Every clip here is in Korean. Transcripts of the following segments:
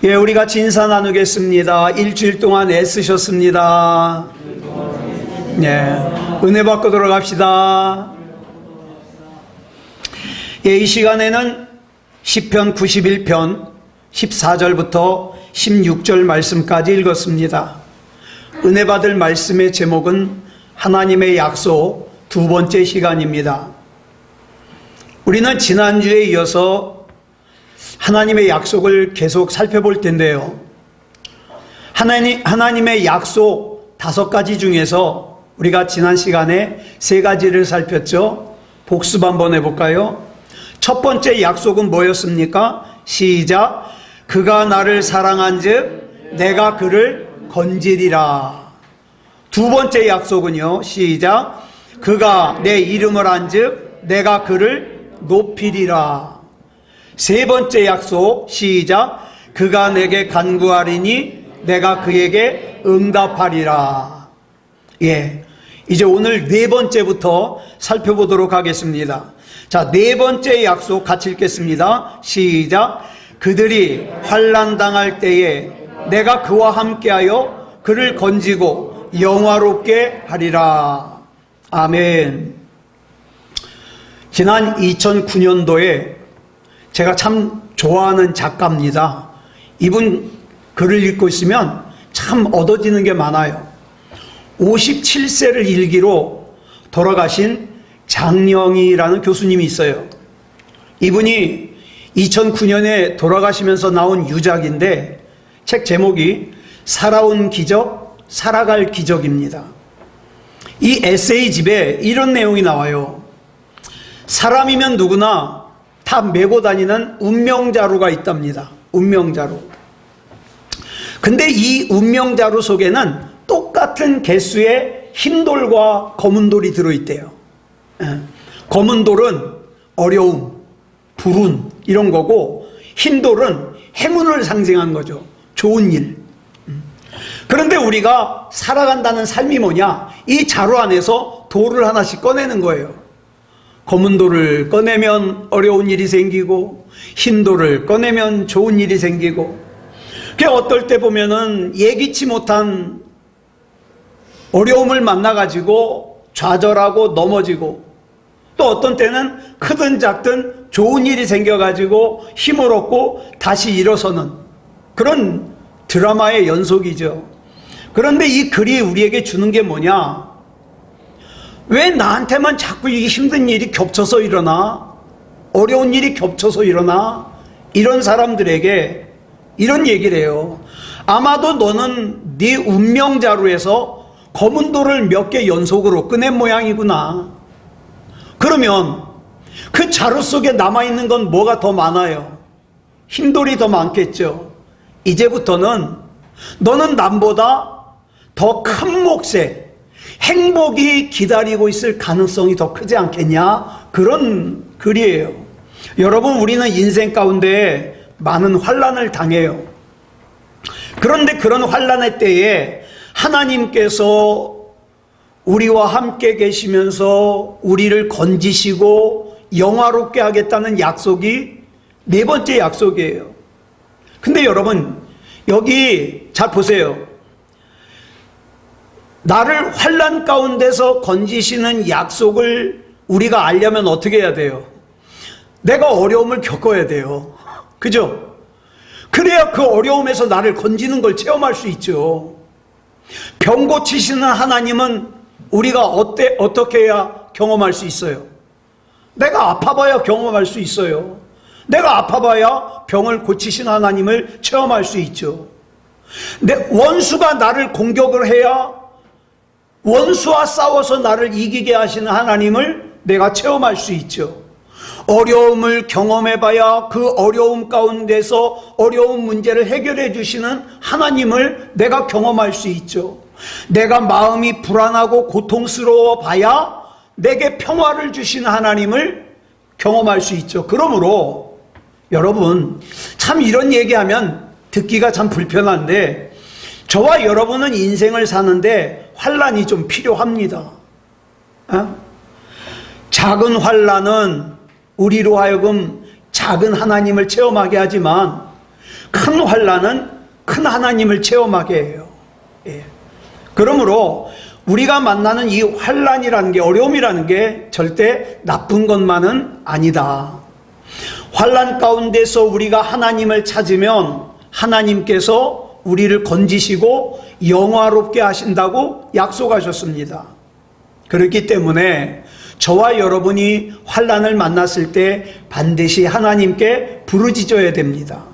예, 우리 같이 인사 나누겠습니다. 일주일 동안 애쓰셨습니다. 예, 은혜 받고 돌아갑시다. 예, 이 시간에는 시편 91편 14절부터 16절 말씀까지 읽었습니다. 은혜 받을 말씀의 제목은 하나님의 약속 두 번째 시간입니다. 우리는 지난주에 이어서 하나님의 약속을 계속 살펴볼 텐데요. 하나님의 약속 5가지 중에서 우리가 지난 시간에 3가지를 살폈죠. 복습 한번 해볼까요? 첫 번째 약속은 뭐였습니까? 시작. 그가 나를 사랑한즉 내가 그를 건지리라. 두 번째 약속은요. 시작. 그가 내 이름을 안즉 내가 그를 높이리라. 세 번째 약속. 시작. 그가 내게 간구하리니 내가 그에게 응답하리라. 예, 이제 오늘 4번째부터 살펴보도록 하겠습니다. 자, 4번째 약속 같이 읽겠습니다. 시작. 그들이 환난 당할 때에 내가 그와 함께하여 그를 건지고 영화롭게 하리라. 아멘. 지난 2009년도에 제가 참 좋아하는 작가입니다. 이분 글을 읽고 있으면 참 얻어지는 게 많아요. 57세를 일기로 돌아가신 장영희라는 교수님이 있어요. 이분이 2009년에 돌아가시면서 나온 유작인데 책 제목이 살아온 기적, 살아갈 기적입니다. 이 에세이집에 이런 내용이 나와요. 사람이면 누구나 다 메고 다니는 운명자루가 있답니다. 운명자루. 근데 이 운명자루 속에는 똑같은 개수의 흰돌과 검은돌이 들어있대요. 검은돌은 어려움, 불운 이런 거고 흰돌은 행운을 상징한 거죠. 좋은 일. 그런데 우리가 살아간다는 삶이 뭐냐? 이 자루 안에서 돌을 하나씩 꺼내는 거예요. 검은 돌을 꺼내면 어려운 일이 생기고 흰 돌을 꺼내면 좋은 일이 생기고, 그게 어떨 때 보면은 예기치 못한 어려움을 만나가지고 좌절하고 넘어지고, 또 어떤 때는 크든 작든 좋은 일이 생겨가지고 힘을 얻고 다시 일어서는 그런 드라마의 연속이죠. 그런데 이 글이 우리에게 주는 게 뭐냐? 왜 나한테만 자꾸 이 힘든 일이 겹쳐서 일어나? 어려운 일이 겹쳐서 일어나? 이런 사람들에게 이런 얘기를 해요. 아마도 너는 네 운명자루에서 검은 돌을 몇 개 연속으로 꺼낸 모양이구나. 그러면 그 자루 속에 남아있는 건 뭐가 더 많아요? 흰돌이 더 많겠죠. 이제부터는 너는 남보다 더 큰 몫에 행복이 기다리고 있을 가능성이 더 크지 않겠냐? 그런 글이에요. 여러분, 우리는 인생 가운데 많은 환난을 당해요. 그런데 그런 환난의 때에 하나님께서 우리와 함께 계시면서 우리를 건지시고 영화롭게 하겠다는 약속이 4번째 약속이에요. 근데 여러분, 여기 잘 보세요. 나를 환난 가운데서 건지시는 약속을 우리가 알려면 어떻게 해야 돼요? 내가 어려움을 겪어야 돼요. 그죠? 그래야 그 어려움에서 나를 건지는 걸 체험할 수 있죠. 병 고치시는 하나님은 우리가 어떻게 해야 경험할 수 있어요? 내가 아파봐야 경험할 수 있어요. 내가 아파봐야 병을 고치시는 하나님을 체험할 수 있죠. 내 원수가 나를 공격을 해야 원수와 싸워서 나를 이기게 하시는 하나님을 내가 체험할 수 있죠. 어려움을 경험해봐야 그 어려움 가운데서 어려운 문제를 해결해 주시는 하나님을 내가 경험할 수 있죠. 내가 마음이 불안하고 고통스러워 봐야 내게 평화를 주시는 하나님을 경험할 수 있죠. 그러므로 여러분, 참 이런 얘기하면 듣기가 참 불편한데, 저와 여러분은 인생을 사는데 환난이 좀 필요합니다. 작은 환난은 우리로 하여금 작은 하나님을 체험하게 하지만 큰 환난은 큰 하나님을 체험하게 해요. 예. 그러므로 우리가 만나는 이 환난이라는 게, 어려움이라는 게 절대 나쁜 것만은 아니다. 환난 가운데서 우리가 하나님을 찾으면 하나님께서 우리를 건지시고 영화롭게 하신다고 약속하셨습니다. 그렇기 때문에 저와 여러분이 환난을 만났을 때 반드시 하나님께 부르짖어야 됩니다.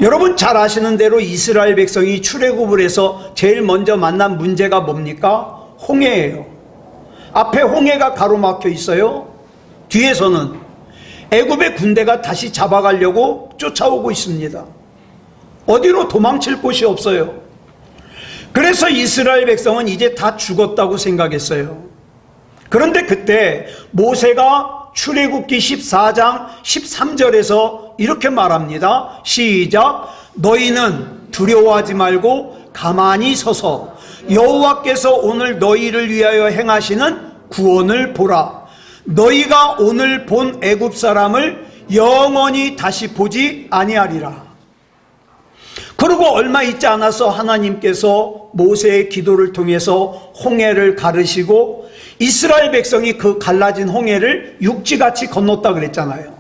여러분 잘 아시는 대로 이스라엘 백성이 출애굽을 해서 제일 먼저 만난 문제가 뭡니까? 홍해예요. 앞에 홍해가 가로막혀 있어요. 뒤에서는 애굽의 군대가 다시 잡아가려고 쫓아오고 있습니다. 어디로 도망칠 곳이 없어요. 그래서 이스라엘 백성은 이제 다 죽었다고 생각했어요. 그런데 그때 모세가 출애굽기 14장 13절에서 이렇게 말합니다. 시작. 너희는 두려워하지 말고 가만히 서서 여호와께서 오늘 너희를 위하여 행하시는 구원을 보라. 너희가 오늘 본 애굽 사람을 영원히 다시 보지 아니하리라. 그리고 얼마 있지 않아서 하나님께서 모세의 기도를 통해서 홍해를 가르시고 이스라엘 백성이 그 갈라진 홍해를 육지같이 건넜다 그랬잖아요.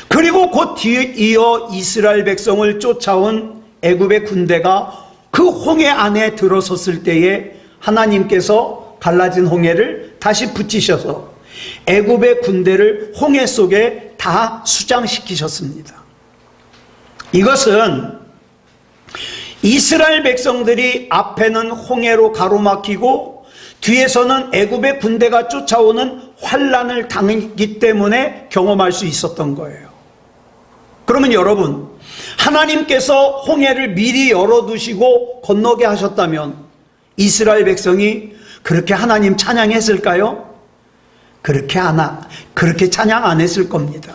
그리고 곧 뒤에 이어 이스라엘 백성을 쫓아온 애굽의 군대가 그 홍해 안에 들어섰을 때에 하나님께서 갈라진 홍해를 다시 붙이셔서 애굽의 군대를 홍해 속에 다 수장시키셨습니다. 이것은 이스라엘 백성들이 앞에는 홍해로 가로막히고 뒤에서는 애굽의 군대가 쫓아오는 환난을 당했기 때문에 경험할 수 있었던 거예요. 그러면 여러분, 하나님께서 홍해를 미리 열어두시고 건너게 하셨다면 이스라엘 백성이 그렇게 하나님 찬양했을까요? 그렇게 찬양 안 했을 겁니다.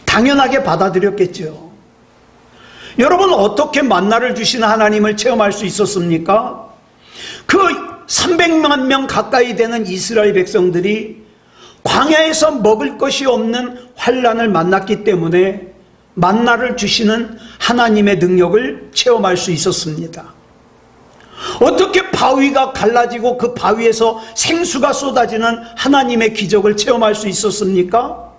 당연하게 받아들였겠죠. 여러분, 어떻게 만나를 주시는 하나님을 체험할 수 있었습니까? 그 300만 명 가까이 되는 이스라엘 백성들이 광야에서 먹을 것이 없는 환난을 만났기 때문에 만나를 주시는 하나님의 능력을 체험할 수 있었습니다. 어떻게 바위가 갈라지고 그 바위에서 생수가 쏟아지는 하나님의 기적을 체험할 수 있었습니까?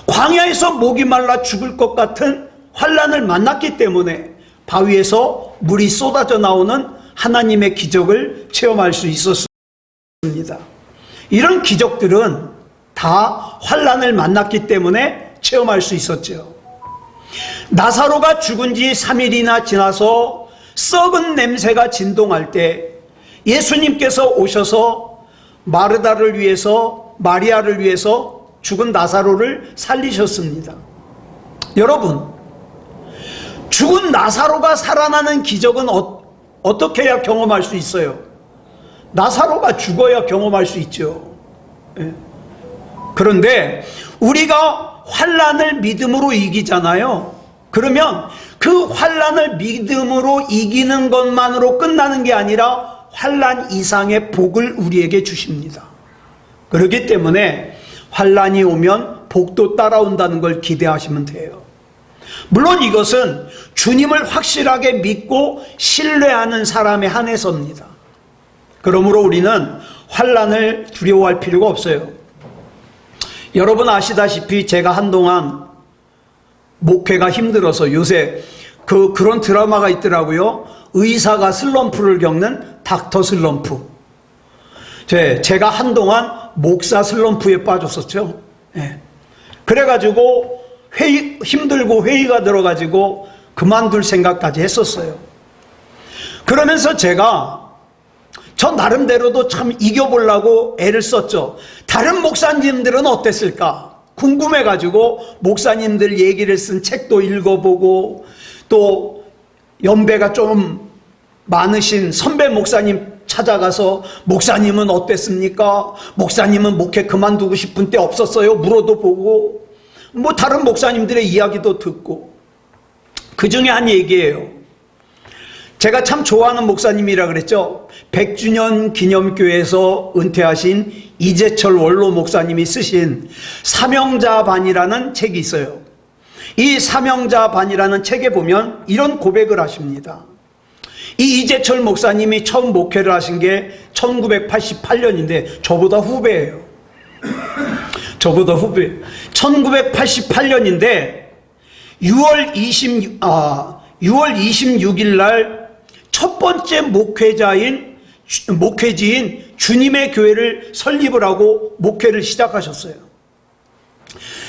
광야에서 목이 말라 죽을 것 같은 환난을 만났기 때문에 바위에서 물이 쏟아져 나오는 하나님의 기적을 체험할 수 있었습니다. 이런 기적들은 다 환난을 만났기 때문에 체험할 수 있었죠. 나사로가 죽은 지 3일이나 지나서 썩은 냄새가 진동할 때 예수님께서 오셔서 마르다를 위해서, 마리아를 위해서 죽은 나사로를 살리셨습니다. 여러분, 죽은 나사로가 살아나는 기적은 어떻게 해야 경험할 수 있어요? 나사로가 죽어야 경험할 수 있죠. 그런데 우리가 환난을 믿음으로 이기잖아요. 그러면 그 환난을 믿음으로 이기는 것만으로 끝나는 게 아니라 환난 이상의 복을 우리에게 주십니다. 그렇기 때문에 환난이 오면 복도 따라온다는 걸 기대하시면 돼요. 물론 이것은 주님을 확실하게 믿고 신뢰하는 사람에 한해서입니다. 그러므로 우리는 환난을 두려워할 필요가 없어요. 여러분 아시다시피 제가 한동안 목회가 힘들어서 요새 그런 드라마가 있더라고요. 의사가 슬럼프를 겪는 닥터 슬럼프. 제가 한동안 목사 슬럼프에 빠졌었죠. 그래가지고 힘들고 회의가 들어가지고 그만둘 생각까지 했었어요. 그러면서 저 나름대로도 참 이겨보려고 애를 썼죠. 다른 목사님들은 어땠을까 궁금해가지고 목사님들 얘기를 쓴 책도 읽어보고 또 연배가 좀 많으신 선배 목사님 찾아가서 목사님은 어땠습니까? 목사님은 목회 그만두고 싶은 때 없었어요? 물어도 보고 다른 목사님들의 이야기도 듣고 그 중에 한 얘기예요. 제가 참 좋아하는 목사님이라 그랬죠. 100주년 기념교회에서 은퇴하신 이재철 원로 목사님이 쓰신 사명자반이라는 책이 있어요. 이 사명자반이라는 책에 보면 이런 고백을 하십니다. 이 이재철 목사님이 처음 목회를 하신 게 1988년인데 저보다 후배예요. 저보다 후배. 1988년인데 6월 26일 날 첫 번째 목회지인 주님의 교회를 설립을 하고 목회를 시작하셨어요.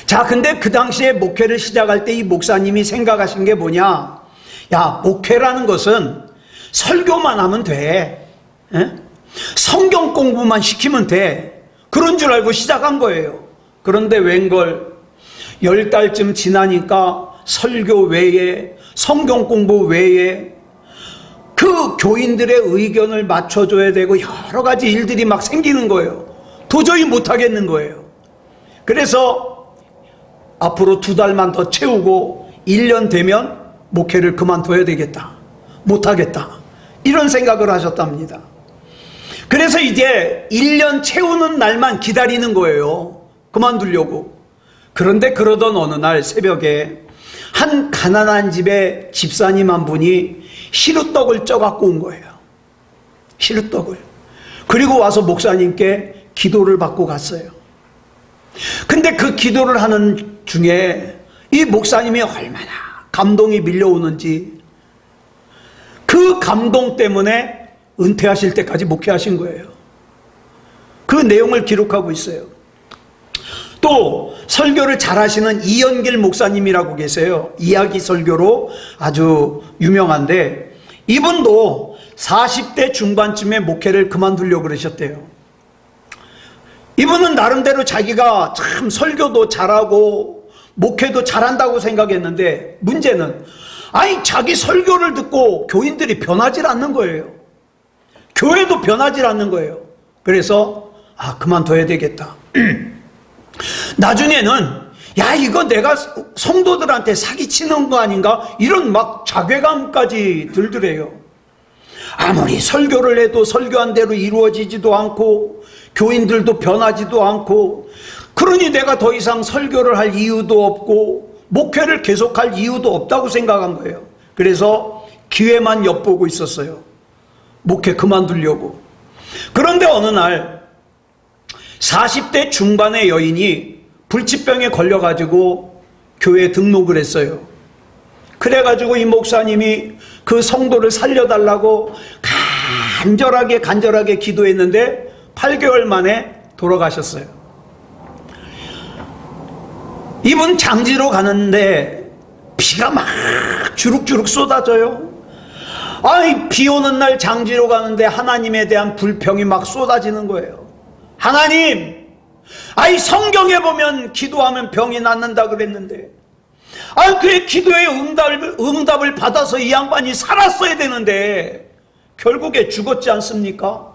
자, 근데 그 당시에 목회를 시작할 때 이 목사님이 생각하신 게 뭐냐? 야, 목회라는 것은 설교만 하면 돼. 에? 성경 공부만 시키면 돼. 그런 줄 알고 시작한 거예요. 그런데 웬걸 10달쯤 지나니까 설교 외에, 성경 공부 외에 그 교인들의 의견을 맞춰줘야 되고 여러 가지 일들이 막 생기는 거예요. 도저히 못하겠는 거예요. 그래서 앞으로 2달만 더 채우고 1년 되면 목회를 그만둬야 되겠다. 못하겠다. 이런 생각을 하셨답니다. 그래서 이제 1년 채우는 날만 기다리는 거예요. 그만두려고. 그런데 그러던 어느 날 새벽에 한 가난한 집에 집사님 한 분이 시루떡을 쪄갖고 온 거예요. 시루떡을. 그리고 와서 목사님께 기도를 받고 갔어요. 근데 그 기도를 하는 중에 이 목사님이 얼마나 감동이 밀려오는지 그 감동 때문에 은퇴하실 때까지 목회하신 거예요. 그 내용을 기록하고 있어요. 또 설교를 잘하시는 이연길 목사님이라고 계세요. 이야기 설교로 아주 유명한데 이분도 40대 중반쯤에 목회를 그만두려고 그러셨대요. 이분은 나름대로 자기가 참 설교도 잘하고 목회도 잘한다고 생각했는데 문제는 자기 설교를 듣고 교인들이 변하질 않는 거예요. 교회도 변하질 않는 거예요. 그래서 그만둬야 되겠다. 나중에는 이거 내가 성도들한테 사기치는 거 아닌가? 이런 막 자괴감까지 들더래요. 아무리 설교를 해도 설교한 대로 이루어지지도 않고 교인들도 변하지도 않고 그러니 내가 더 이상 설교를 할 이유도 없고 목회를 계속할 이유도 없다고 생각한 거예요. 그래서 기회만 엿보고 있었어요. 목회 그만두려고. 그런데 어느 날 40대 중반의 여인이 불치병에 걸려가지고 교회에 등록을 했어요. 그래가지고 이 목사님이 그 성도를 살려달라고 간절하게 기도했는데 8개월 만에 돌아가셨어요. 이분 장지로 가는데 비가 막 주룩주룩 쏟아져요. 비 오는 날 장지로 가는데 하나님에 대한 불평이 막 쏟아지는 거예요. 하나님, 성경에 보면 기도하면 병이 낫는다 그랬는데 그의 기도의 응답을 받아서 이 양반이 살았어야 되는데 결국에 죽었지 않습니까?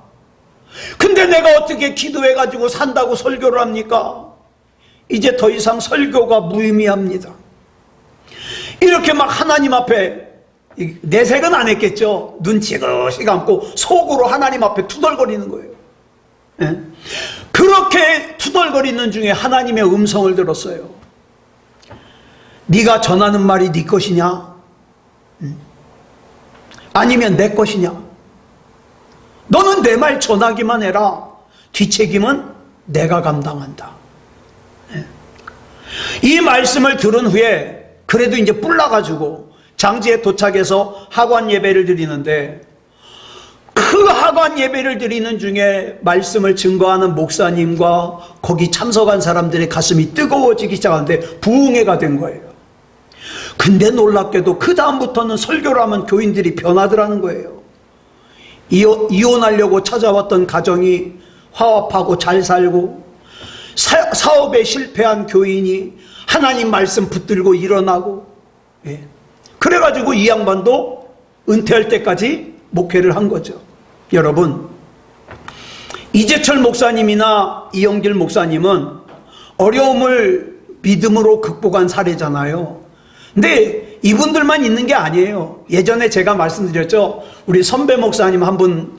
근데 내가 어떻게 기도해가지고 산다고 설교를 합니까? 이제 더 이상 설교가 무의미합니다. 이렇게 막 하나님 앞에 내색은 안 했겠죠. 눈 지그시 감고 속으로 하나님 앞에 투덜거리는 거예요. 그렇게 투덜거리는 중에 하나님의 음성을 들었어요. 네가 전하는 말이 네 것이냐? 아니면 내 것이냐? 너는 내 말 전하기만 해라. 뒷책임은 내가 감당한다. 이 말씀을 들은 후에 그래도 이제 뿔나가지고 장지에 도착해서 하관 예배를 드리는데 그 하관 예배를 드리는 중에 말씀을 증거하는 목사님과 거기 참석한 사람들의 가슴이 뜨거워지기 시작하는데 부흥회가 된 거예요. 근데 놀랍게도 그 다음부터는 설교를 하면 교인들이 변하더라는 거예요. 이혼하려고 찾아왔던 가정이 화합하고 잘 살고 사업에 실패한 교인이 하나님 말씀 붙들고 일어나고 그래가지고 이 양반도 은퇴할 때까지 목회를 한 거죠. 여러분, 이재철 목사님이나 이영길 목사님은 어려움을 믿음으로 극복한 사례잖아요. 근데 이분들만 있는 게 아니에요. 예전에 제가 말씀드렸죠. 우리 선배 목사님 한 분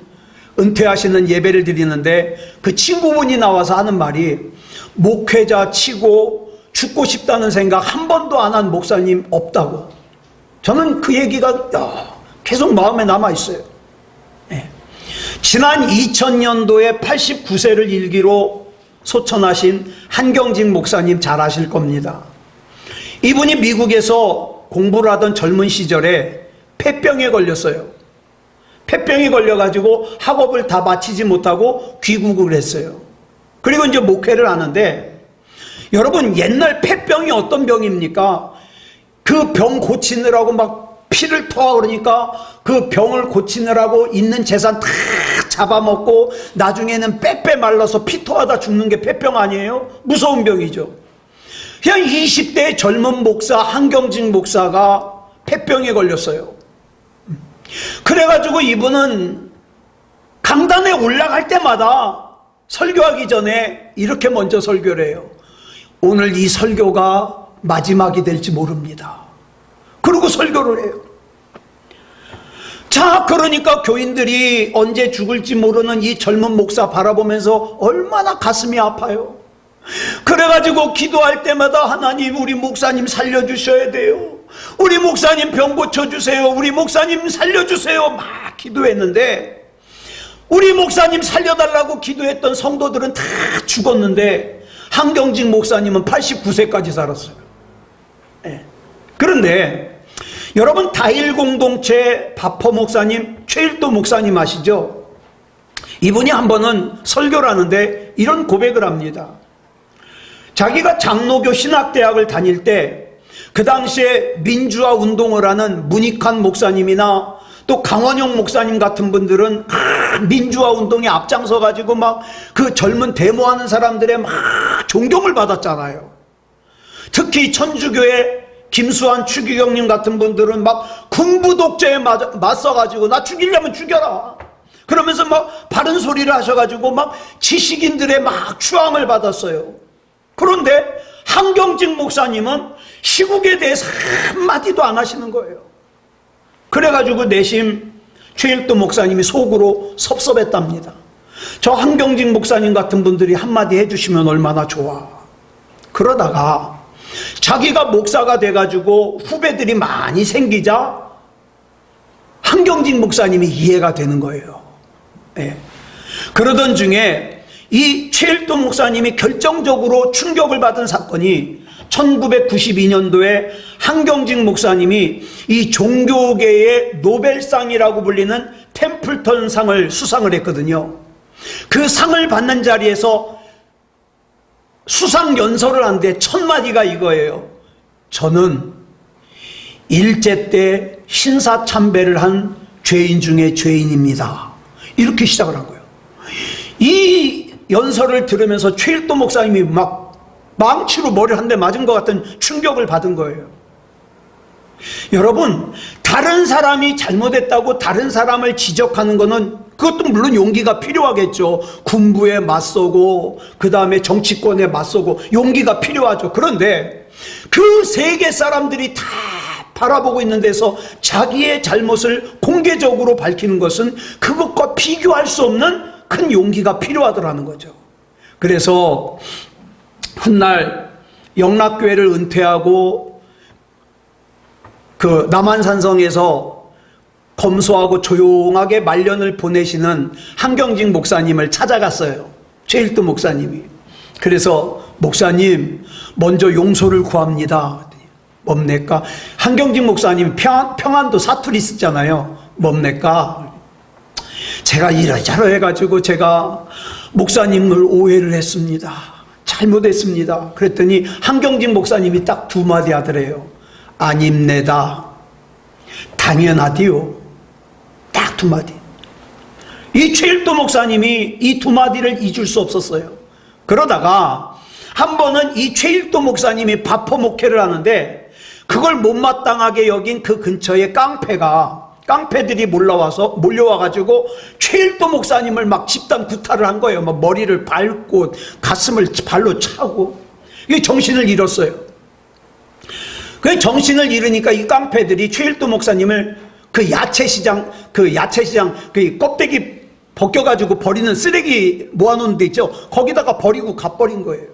은퇴하시는 예배를 드리는데 그 친구분이 나와서 하는 말이 목회자 치고 죽고 싶다는 생각 한 번도 안 한 목사님 없다고. 저는 그 얘기가 계속 마음에 남아있어요. 네. 지난 2000년도에 89세를 일기로 소천하신 한경직 목사님 잘 아실 겁니다. 이분이 미국에서 공부를 하던 젊은 시절에 폐병에 걸렸어요. 폐병에 걸려가지고 학업을 다 마치지 못하고 귀국을 했어요. 그리고 이제 목회를 하는데, 여러분 옛날 폐병이 어떤 병입니까? 그 병 고치느라고 막 피를 토하고 그러니까 그 병을 고치느라고 있는 재산 다 잡아먹고 나중에는 빼빼 말라서 피 토하다 죽는 게 폐병 아니에요? 무서운 병이죠. 그냥 20대 젊은 목사 한경직 목사가 폐병에 걸렸어요. 그래가지고 이분은 강단에 올라갈 때마다 설교하기 전에 이렇게 먼저 설교를 해요. 오늘 이 설교가 마지막이 될지 모릅니다. 그리고 설교를 해요. 자, 그러니까 교인들이 언제 죽을지 모르는 이 젊은 목사 바라보면서 얼마나 가슴이 아파요. 그래가지고 기도할 때마다 하나님 우리 목사님 살려주셔야 돼요. 우리 목사님 병 고쳐주세요. 우리 목사님 살려주세요. 막 기도했는데, 우리 목사님 살려달라고 기도했던 성도들은 다 죽었는데 한경직 목사님은 89세까지 살았어요. 네. 그런데 여러분 다일 공동체 바퍼 목사님, 최일도 목사님 아시죠? 이분이 한 번은 설교를 하는데 이런 고백을 합니다. 자기가 장로교 신학대학을 다닐 때 그 당시에 민주화 운동을 하는 문익환 목사님이나 또 강원영 목사님 같은 분들은 민주화 운동에 앞장서 가지고 막 그 젊은 데모하는 사람들의 막 존경을 받았잖아요. 특히 천주교의 김수환 추기경님 같은 분들은 막 군부 독재에 맞서 가지고 나 죽이려면 죽여라 그러면서 막 바른 소리를 하셔가지고 막 지식인들의 막 추앙을 받았어요. 그런데 한경직 목사님은 시국에 대해서 한마디도 안 하시는 거예요. 그래가지고 내심 최일도 목사님이 속으로 섭섭했답니다. 저 한경직 목사님 같은 분들이 한마디 해주시면 얼마나 좋아. 그러다가 자기가 목사가 돼가지고 후배들이 많이 생기자 한경직 목사님이 이해가 되는 거예요. 네. 그러던 중에 이 최일도 목사님이 결정적으로 충격을 받은 사건이 1992년도에 한경직 목사님이 이 종교계의 노벨상이라고 불리는 템플턴 상을 수상을 했거든요. 그 상을 받는 자리에서 수상 연설을 하는데 첫 마디가 이거예요. 저는 일제 때 신사 참배를 한 죄인 중에 죄인입니다. 이렇게 시작을 한 거예요. 이 연설을 들으면서 최일도 목사님이 막 망치로 머리를 한 대 맞은 것 같은 충격을 받은 거예요. 여러분, 다른 사람이 잘못했다고 다른 사람을 지적하는 거는 그것도 물론 용기가 필요하겠죠. 군부에 맞서고 그 다음에 정치권에 맞서고 용기가 필요하죠. 그런데 그 세계 사람들이 다 바라보고 있는 데서 자기의 잘못을 공개적으로 밝히는 것은 그것과 비교할 수 없는 큰 용기가 필요하더라는 거죠. 그래서 훗날 영락교회를 은퇴하고 그 남한산성에서 검소하고 조용하게 말년을 보내시는 한경직 목사님을 찾아갔어요. 최일도 목사님이. 그래서 목사님 먼저 용서를 구합니다. 뭡니까? 한경직 목사님이 평안도 사투리 쓰잖아요. 뭡니까? 제가 이러저러 해가지고 제가 목사님을 오해를 했습니다. 잘못했습니다. 그랬더니 한경직 목사님이 딱 두 마디 하더래요. 아닙니다. 당연하디요. 딱 두 마디. 이 최일도 목사님이 이 두 마디를 잊을 수 없었어요. 그러다가 한 번은 이 최일도 목사님이 바포 목회를 하는데 그걸 못마땅하게 여긴 그 근처에 깡패들이 몰려와가지고 최일도 목사님을 막 집단 구타를 한 거예요. 막 머리를 밟고 가슴을 발로 차고. 이게 정신을 잃었어요. 그 정신을 잃으니까 이 깡패들이 최일도 목사님을 그 야채시장 그 껍데기 벗겨가지고 버리는 쓰레기 모아놓은 데 있죠. 거기다가 버리고 가버린 거예요.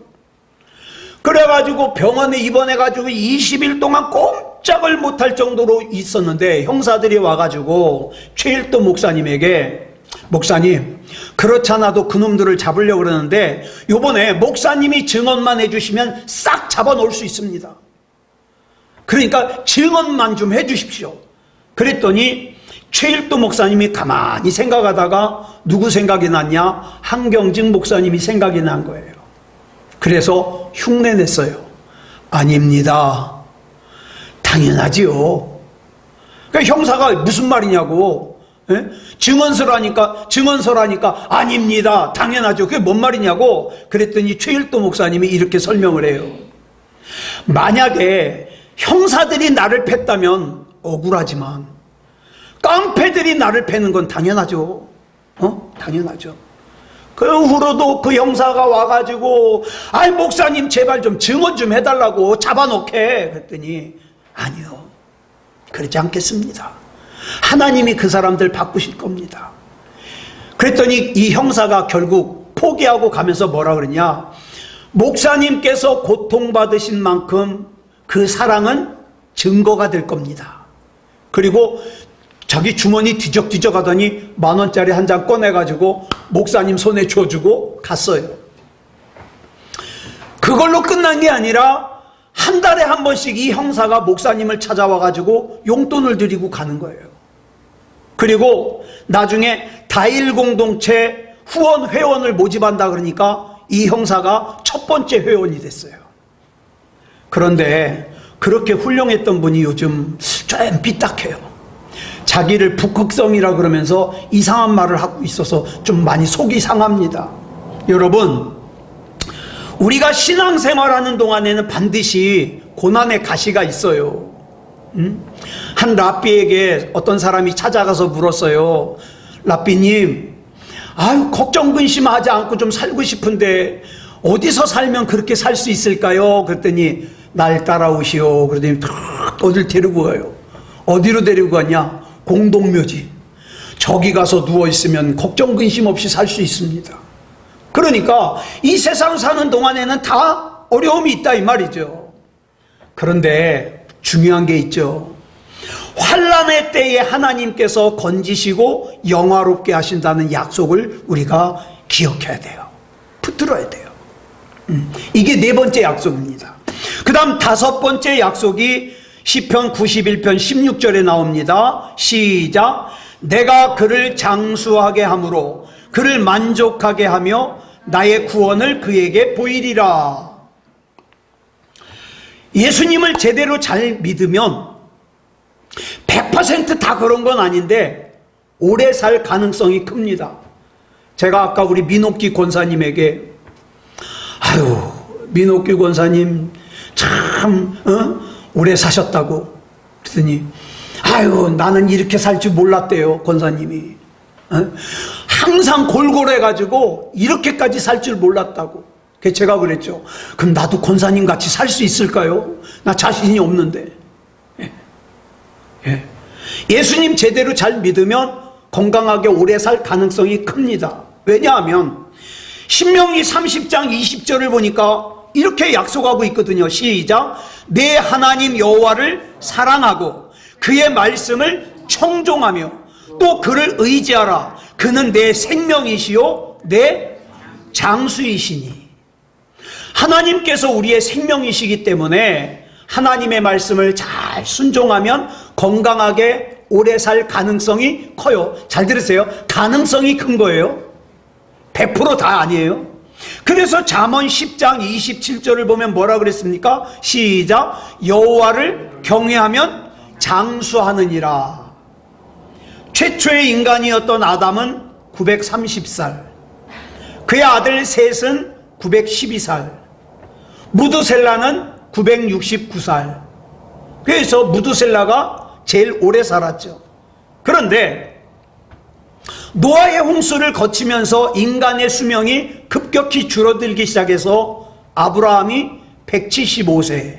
그래가지고 병원에 입원해가지고 20일 동안 꼼짝을 못할 정도로 있었는데 형사들이 와가지고 최일도 목사님에게 목사님 그렇잖아도 그놈들을 잡으려고 그러는데 요번에 목사님이 증언만 해주시면 싹 잡아놓을 수 있습니다. 그러니까 증언만 좀 해주십시오. 그랬더니 최일도 목사님이 가만히 생각하다가 누구 생각이 났냐? 한경직 목사님이 생각이 난 거예요. 그래서 흉내냈어요. 아닙니다. 당연하지요. 그러니까 형사가 무슨 말이냐고. 예? 증언서라니까 아닙니다. 당연하죠. 그게 뭔 말이냐고. 그랬더니 최일도 목사님이 이렇게 설명을 해요. 만약에 형사들이 나를 팼다면 억울하지만 깡패들이 나를 패는 건 당연하죠. 당연하죠. 그 후로도 그 형사가 와가지고 아이 목사님 제발 좀 증언 좀 해달라고 잡아놓게 그랬더니 아니요. 그러지 않겠습니다. 하나님이 그 사람들 바꾸실 겁니다. 그랬더니 이 형사가 결국 포기하고 가면서 뭐라 그러냐? 목사님께서 고통받으신 만큼 그 사랑은 증거가 될 겁니다. 그리고 자기 주머니 뒤적뒤적 하더니 10,000원짜리 한 장 꺼내가지고 목사님 손에 줘주고 갔어요. 그걸로 끝난 게 아니라 한 달에 한 번씩 이 형사가 목사님을 찾아와가지고 용돈을 드리고 가는 거예요. 그리고 나중에 다일 공동체 후원 회원을 모집한다 그러니까 이 형사가 첫 번째 회원이 됐어요. 그런데 그렇게 훌륭했던 분이 요즘 좀 삐딱해요. 자기를 북극성이라 그러면서 이상한 말을 하고 있어서 좀 많이 속이 상합니다. 여러분, 우리가 신앙생활하는 동안에는 반드시 고난의 가시가 있어요. 한 랍비에게 어떤 사람이 찾아가서 물었어요. 랍비님, 아유 걱정 근심하지 않고 좀 살고 싶은데 어디서 살면 그렇게 살 수 있을까요? 그랬더니 날 따라오시오. 그러더니 어딜 데리고 가요. 어디로 데리고 가냐? 공동묘지. 저기 가서 누워있으면 걱정 근심 없이 살 수 있습니다. 그러니까 이 세상 사는 동안에는 다 어려움이 있다 이 말이죠. 그런데 중요한 게 있죠. 환난의 때에 하나님께서 건지시고 영화롭게 하신다는 약속을 우리가 기억해야 돼요. 붙들어야 돼요. 이게 네 번째 약속입니다. 그 다음 다섯 번째 약속이 시편 91편 16절에 나옵니다. 시작. 내가 그를 장수하게 함으로 그를 만족하게 하며 나의 구원을 그에게 보이리라. 예수님을 제대로 잘 믿으면 100% 다 그런 건 아닌데 오래 살 가능성이 큽니다. 제가 아까 우리 민옥기 권사님에게 아유 민옥기 권사님 참 오래 사셨다고 그랬더니 아유 나는 이렇게 살 줄 몰랐대요 권사님이. 항상 골골해가지고 이렇게까지 살 줄 몰랐다고. 그래서 제가 그랬죠. 그럼 나도 권사님 같이 살 수 있을까요? 나 자신이 없는데. 예수님 제대로 잘 믿으면 건강하게 오래 살 가능성이 큽니다. 왜냐하면 신명기 30장 20절을 보니까 이렇게 약속하고 있거든요. 시작. 내 하나님 여호와를 사랑하고 그의 말씀을 청종하며 또 그를 의지하라. 그는 내 생명이시요 내 장수이시니. 하나님께서 우리의 생명이시기 때문에 하나님의 말씀을 잘 순종하면 건강하게 오래 살 가능성이 커요. 잘 들으세요. 가능성이 큰 거예요. 100% 다 아니에요. 그래서 잠언 10장 27절을 보면 뭐라 그랬습니까? 시작. 여호와를 경외하면 장수하느니라. 최초의 인간이었던 아담은 930살, 그의 아들 셋은 912살, 무드셀라는 969살. 그래서 무드셀라가 제일 오래 살았죠. 그런데 노아의 홍수를 거치면서 인간의 수명이 급격히 줄어들기 시작해서 아브라함이 175세,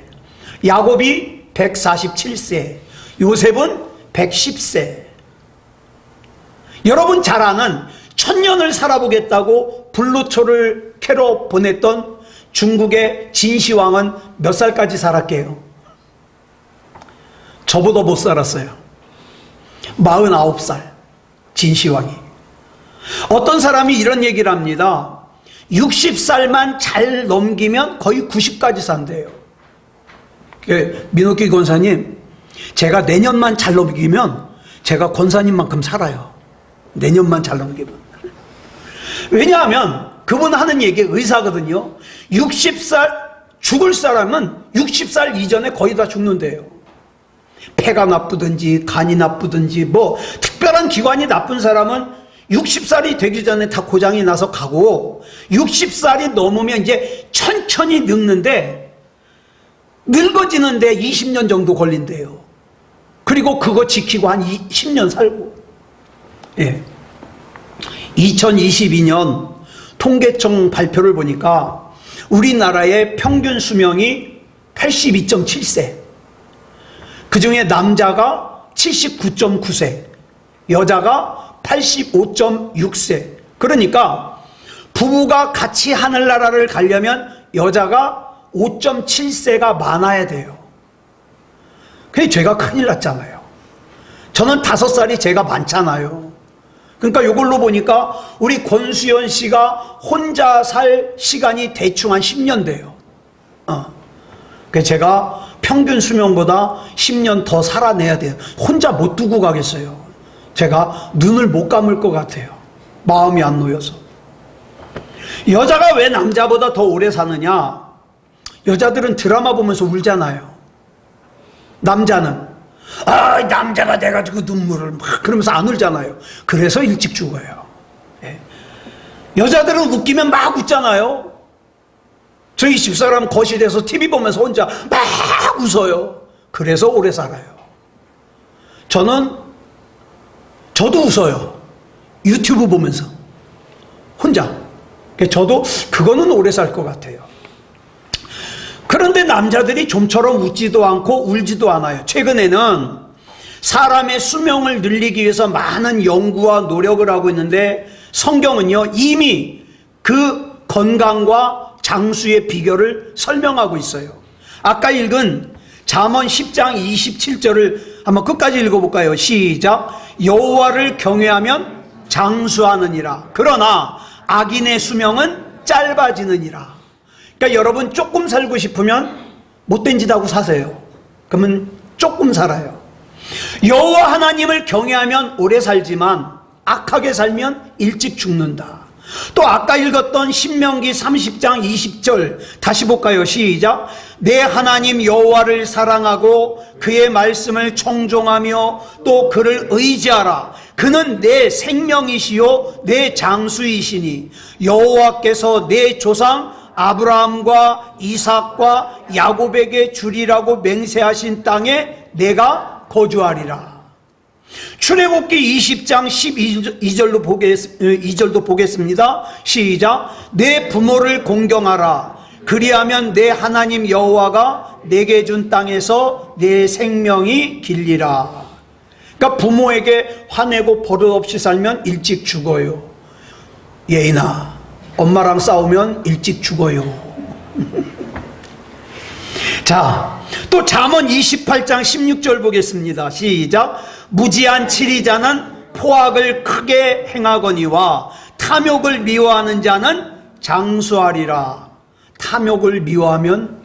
야곱이 147세, 요셉은 110세. 여러분 잘 아는 1000년을 살아보겠다고 불로초를 캐러 보냈던 중국의 진시황은 몇 살까지 살았게요? 저보다 못 살았어요. 49살 진시황이. 어떤 사람이 이런 얘기를 합니다. 60살만 잘 넘기면 거의 90까지 산대요. 민옥기 권사님, 제가 내년만 잘 넘기면 제가 권사님만큼 살아요. 내년만 잘 넘기면. 왜냐하면 그분 하는 얘기 의사거든요. 60살 죽을 사람은 60살 이전에 거의 다 죽는데요. 폐가 나쁘든지 간이 나쁘든지 뭐 특별한 기관이 나쁜 사람은 60살이 되기 전에 다 고장이 나서 가고 60살이 넘으면 이제 천천히 늙는데 늙어지는데 20년 정도 걸린대요. 그리고 그거 지키고 한 10년 살고. 예. 2022년 통계청 발표를 보니까 우리나라의 평균 수명이 82.7세. 그 중에 남자가 79.9세, 여자가 85.6세. 그러니까 부부가 같이 하늘나라를 가려면 여자가 5.7세가 많아야 돼요. 그게 제가 큰일 났잖아요. 저는 5살이 제가 많잖아요. 그러니까 이걸로 보니까 우리 권수연 씨가 혼자 살 시간이 대충 한 10년 돼요. 그래서 제가 평균 수명보다 10년 더 살아내야 돼요. 혼자 못 두고 가겠어요. 제가 눈을 못 감을 것 같아요. 마음이 안 놓여서. 여자가 왜 남자보다 더 오래 사느냐? 여자들은 드라마 보면서 울잖아요. 남자는 남자가 돼가지고 눈물을 막 그러면서 안 울잖아요. 그래서 일찍 죽어요. 예. 여자들은 웃기면 막 웃잖아요. 저희 집사람 거실에서 TV 보면서 혼자 막 웃어요. 그래서 오래 살아요. 저도 웃어요. 유튜브 보면서 혼자. 저도 그거는 오래 살 것 같아요. 그런데 남자들이 좀처럼 웃지도 않고 울지도 않아요. 최근에는 사람의 수명을 늘리기 위해서 많은 연구와 노력을 하고 있는데 성경은요 이미 그 건강과 장수의 비결을 설명하고 있어요. 아까 읽은 잠언 10장 27절을 한번 끝까지 읽어볼까요? 시작. 여호와를 경외하면 장수하느니라. 그러나 악인의 수명은 짧아지느니라. 그러니까 여러분 조금 살고 싶으면 못된 짓 하고 사세요. 그러면 조금 살아요. 여호와 하나님을 경외하면 오래 살지만 악하게 살면 일찍 죽는다. 또 아까 읽었던 신명기 30장 20절 다시 볼까요? 시작. 내 하나님 여호와를 사랑하고 그의 말씀을 청종하며 또 그를 의지하라. 그는 내 생명이시요 내 장수이시니 여호와께서 내 조상 아브라함과 이삭과 야곱에게 주리라고 맹세하신 땅에 내가 거주하리라. 출애굽기 20장 12절도 보겠습니다. 시작. 내 부모를 공경하라. 그리하면 내 하나님 여호와가 내게 준 땅에서 내 생명이 길리라. 그러니까 부모에게 화내고 버릇없이 살면 일찍 죽어요. 예인아, 엄마랑 싸우면 일찍 죽어요. 자, 또 잠언 28장 16절 보겠습니다. 시작. 무지한 치리자는 포악을 크게 행하거니와 탐욕을 미워하는 자는 장수하리라. 탐욕을 미워하면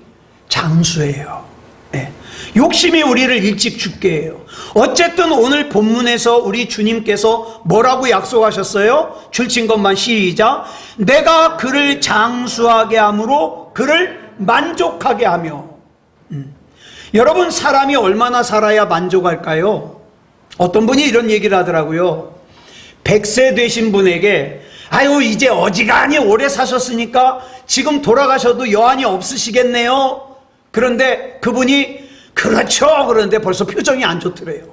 장수해요. 네. 욕심이 우리를 일찍 죽게 해요. 어쨌든 오늘 본문에서 우리 주님께서 뭐라고 약속하셨어요? 줄친 것만 시작. 내가 그를 장수하게 함으로 그를 만족하게 하며. 여러분, 사람이 얼마나 살아야 만족할까요? 어떤 분이 이런 얘기를 하더라고요. 100세 되신 분에게 아유 이제 어지간히 오래 사셨으니까 지금 돌아가셔도 여한이 없으시겠네요. 그런데 그분이 그렇죠. 그런데 벌써 표정이 안 좋더래요.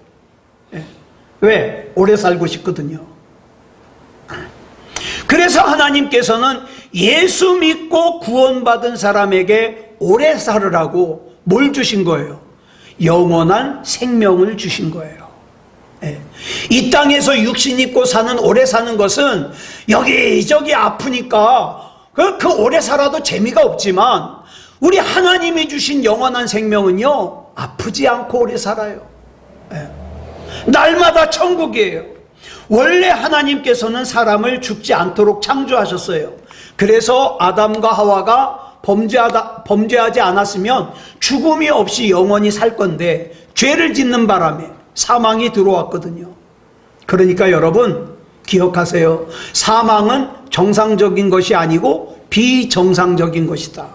왜? 오래 살고 싶거든요. 그래서 하나님께서는 예수 믿고 구원받은 사람에게 오래 살으라고 뭘 주신 거예요? 영원한 생명을 주신 거예요. 이 땅에서 육신 입고 사는 오래 사는 것은 여기저기 아프니까 그 오래 살아도 재미가 없지만 우리 하나님이 주신 영원한 생명은요, 아프지 않고 오래 살아요. 날마다 천국이에요. 원래 하나님께서는 사람을 죽지 않도록 창조하셨어요. 그래서 아담과 하와가 범죄하지 않았으면 죽음이 없이 영원히 살 건데 죄를 짓는 바람에 사망이 들어왔거든요. 그러니까 여러분 기억하세요. 사망은 정상적인 것이 아니고 비정상적인 것이다.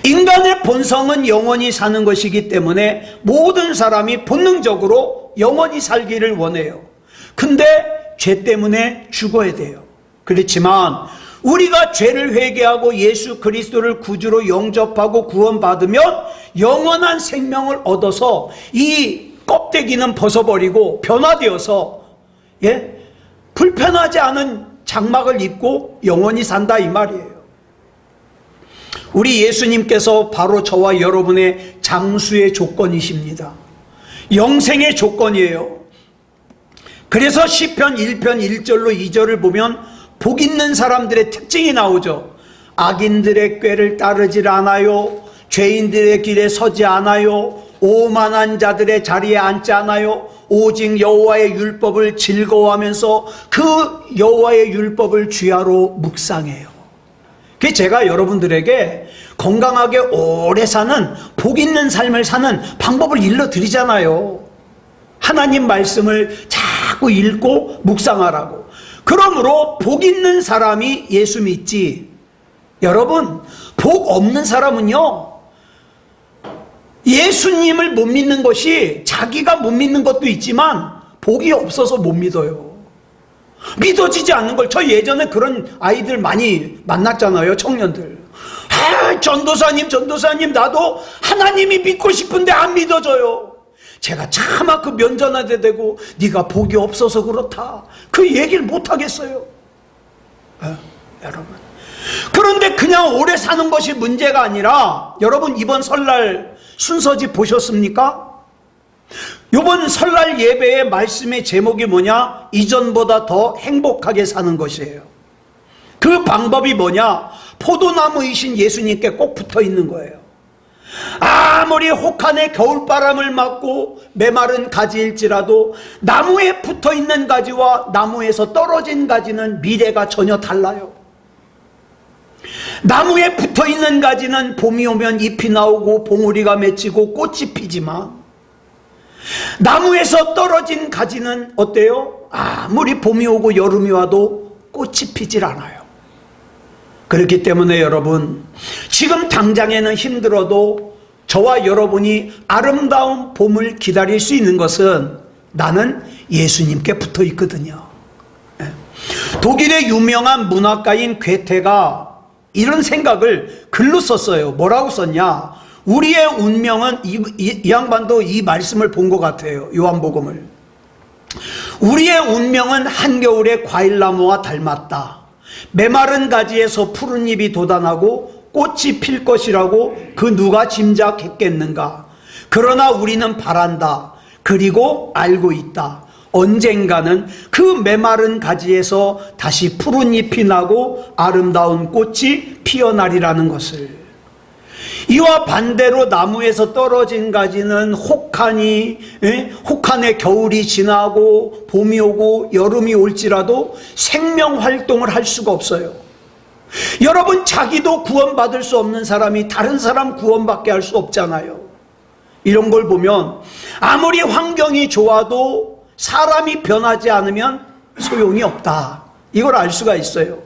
인간의 본성은 영원히 사는 것이기 때문에 모든 사람이 본능적으로 영원히 살기를 원해요. 근데 죄 때문에 죽어야 돼요. 그렇지만 우리가 죄를 회개하고 예수 그리스도를 구주로 영접하고 구원받으면 영원한 생명을 얻어서 이 껍데기는 벗어버리고 변화되어서 불편하지 않은 장막을 입고 영원히 산다 이 말이에요. 우리 예수님께서 바로 저와 여러분의 장수의 조건이십니다. 영생의 조건이에요. 그래서 시편 1편 1절로 2절을 보면 복 있는 사람들의 특징이 나오죠. 악인들의 꾀를 따르질 않아요. 죄인들의 길에 서지 않아요. 오만한 자들의 자리에 앉지 않아요. 오직 여호와의 율법을 즐거워하면서 그 여호와의 율법을 주야로 묵상해요. 그게 제가 여러분들에게 건강하게 오래 사는 복 있는 삶을 사는 방법을 일러드리잖아요. 하나님 말씀을 자꾸 읽고 묵상하라고. 그러므로 복 있는 사람이 예수 믿지. 여러분, 복 없는 사람은요, 예수님을 못 믿는 것이 자기가 못 믿는 것도 있지만 복이 없어서 못 믿어요. 믿어지지 않는 걸. 저 예전에 그런 아이들 많이 만났잖아요. 청년들. 전도사님 나도 하나님이 믿고 싶은데 안 믿어져요. 제가 차마 그 면전에 대고 네가 복이 없어서 그렇다 그 얘기를 못 하겠어요. 여러분, 그런데 그냥 오래 사는 것이 문제가 아니라, 여러분 이번 설날 순서지 보셨습니까? 이번 설날 예배의 말씀의 제목이 뭐냐? 이전보다 더 행복하게 사는 것이에요. 그 방법이 뭐냐? 포도나무이신 예수님께 꼭 붙어 있는 거예요. 아무리 혹한의 겨울바람을 맞고 메마른 가지일지라도 나무에 붙어 있는 가지와 나무에서 떨어진 가지는 미래가 전혀 달라요. 나무에 붙어 있는 가지는 봄이 오면 잎이 나오고 봉우리가 맺히고 꽃이 피지만, 나무에서 떨어진 가지는 어때요? 아무리 봄이 오고 여름이 와도 꽃이 피질 않아요. 그렇기 때문에 여러분, 지금 당장에는 힘들어도 저와 여러분이 아름다운 봄을 기다릴 수 있는 것은 나는 예수님께 붙어 있거든요. 독일의 유명한 문학가인 괴테가 이런 생각을 글로 썼어요. 뭐라고 썼냐? 우리의 운명은, 이 양반도 이 말씀을 본 것 같아요. 요한복음을. 우리의 운명은 한겨울의 과일나무와 닮았다. 메마른 가지에서 푸른 잎이 돋아나고 꽃이 필 것이라고 그 누가 짐작했겠는가. 그러나 우리는 바란다. 그리고 알고 있다. 언젠가는 그 메마른 가지에서 다시 푸른 잎이 나고 아름다운 꽃이 피어나리라는 것을. 이와 반대로 나무에서 떨어진 가지는 혹한의 겨울이 지나고 봄이 오고 여름이 올지라도 생명 활동을 할 수가 없어요. 여러분, 자기도 구원받을 수 없는 사람이 다른 사람 구원받게 할 수 없잖아요. 이런 걸 보면 아무리 환경이 좋아도 사람이 변하지 않으면 소용이 없다, 이걸 알 수가 있어요.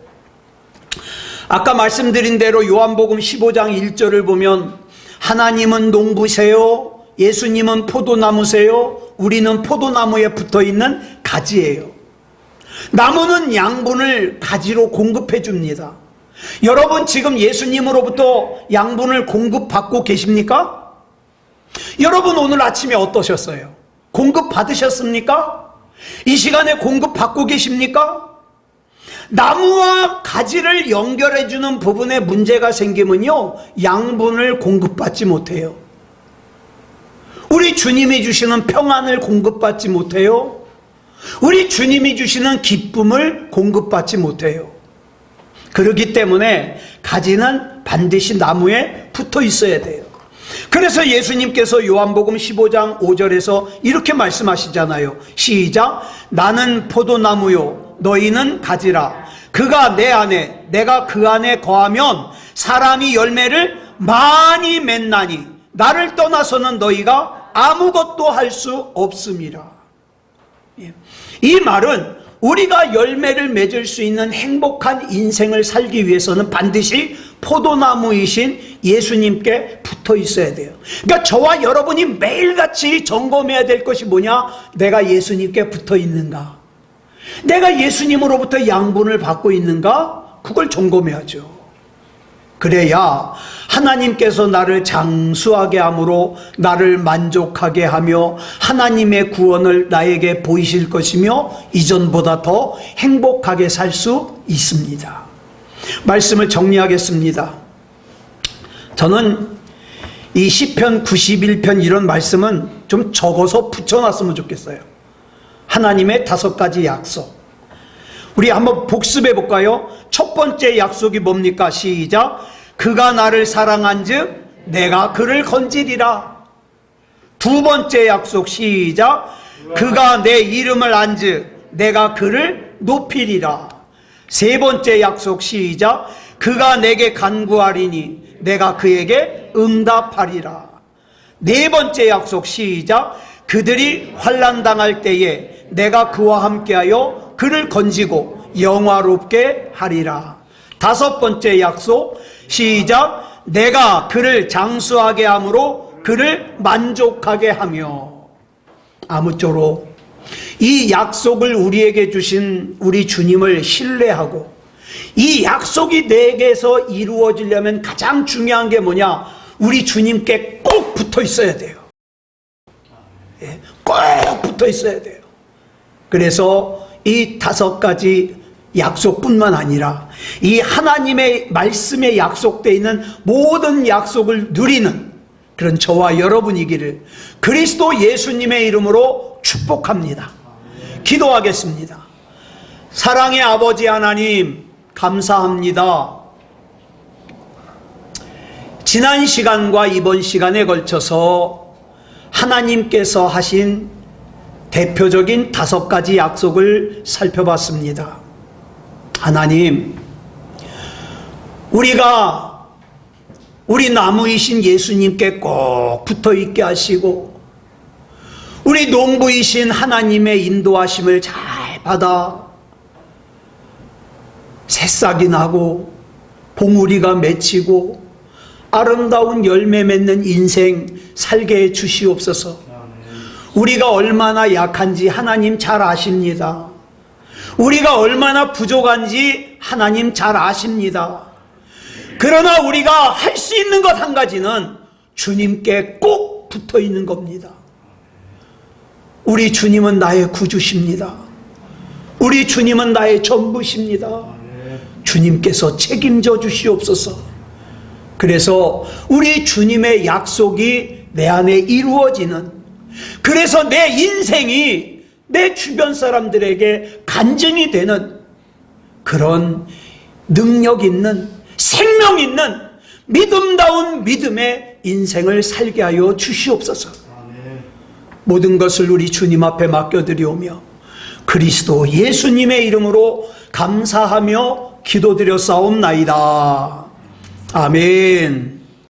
아까 말씀드린 대로 요한복음 15장 1절을 보면 하나님은 농부세요, 예수님은 포도나무세요, 우리는 포도나무에 붙어있는 가지예요. 나무는 양분을 가지로 공급해 줍니다. 여러분, 지금 예수님으로부터 양분을 공급받고 계십니까? 여러분, 오늘 아침에 어떠셨어요? 공급 받으셨습니까? 이 시간에 공급 받고 계십니까? 나무와 가지를 연결해 주는 부분에 문제가 생기면요, 양분을 공급받지 못해요. 우리 주님이 주시는 평안을 공급받지 못해요. 우리 주님이 주시는 기쁨을 공급받지 못해요. 그렇기 때문에 가지는 반드시 나무에 붙어 있어야 돼요. 그래서 예수님께서 요한복음 15장 5절에서 이렇게 말씀하시잖아요. 시작. 나는 포도나무요 너희는 가지라. 그가 내 안에 내가 그 안에 거하면 사람이 열매를 많이 맺나니 나를 떠나서는 너희가 아무것도 할 수 없음이라. 이 말은 우리가 열매를 맺을 수 있는 행복한 인생을 살기 위해서는 반드시 포도나무이신 예수님께 붙어 있어야 돼요. 그러니까 저와 여러분이 매일같이 점검해야 될 것이 뭐냐? 내가 예수님께 붙어 있는가? 내가 예수님으로부터 양분을 받고 있는가? 그걸 점검해야죠. 그래야 하나님께서 나를 장수하게 함으로 나를 만족하게 하며 하나님의 구원을 나에게 보이실 것이며 이전보다 더 행복하게 살 수 있습니다. 말씀을 정리하겠습니다. 저는 이 시편 91편 이런 말씀은 좀 적어서 붙여놨으면 좋겠어요. 하나님의 5가지 약속. 우리 한번 복습해 볼까요? 첫 번째 약속이 뭡니까? 시작. 그가 나를 사랑한즉 내가 그를 건지리라. 두 번째 약속 시작. 그가 내 이름을 안즉 내가 그를 높이리라. 세 번째 약속 시작. 그가 내게 간구하리니 내가 그에게 응답하리라. 네 번째 약속 시작. 그들이 환난 당할 때에 내가 그와 함께하여 그를 건지고 영화롭게 하리라. 다섯 번째 약속 시작. 내가 그를 장수하게 함으로 그를 만족하게 하며. 아무쪼록 이 약속을 우리에게 주신 우리 주님을 신뢰하고 이 약속이 내게서 이루어지려면 가장 중요한 게 뭐냐? 우리 주님께 꼭 붙어 있어야 돼요. 꼭 붙어 있어야 돼요. 그래서 이 5가지 약속뿐만 아니라 이 하나님의 말씀에 약속되어 있는 모든 약속을 누리는 그런 저와 여러분이기를 그리스도 예수님의 이름으로 축복합니다. 기도하겠습니다. 사랑의 아버지 하나님, 감사합니다. 지난 시간과 이번 시간에 걸쳐서 하나님께서 하신 대표적인 5가지 약속을 살펴봤습니다. 하나님, 우리가 우리 나무이신 예수님께 꼭 붙어 있게 하시고 우리 농부이신 하나님의 인도하심을 잘 받아 새싹이 나고 봉우리가 맺히고 아름다운 열매 맺는 인생 살게 해 주시옵소서. 우리가 얼마나 약한지 하나님 잘 아십니다. 우리가 얼마나 부족한지 하나님 잘 아십니다. 그러나 우리가 할 수 있는 것 한 가지는 주님께 꼭 붙어 있는 겁니다. 우리 주님은 나의 구주십니다. 우리 주님은 나의 전부십니다. 주님께서 책임져 주시옵소서. 그래서 우리 주님의 약속이 내 안에 이루어지는, 그래서 내 인생이 내 주변 사람들에게 간증이 되는 그런 능력 있는, 생명 있는 믿음다운 믿음의 인생을 살게 하여 주시옵소서. 모든 것을 우리 주님 앞에 맡겨드리오며 그리스도 예수님의 이름으로 감사하며 기도드렸사옵나이다. 아멘.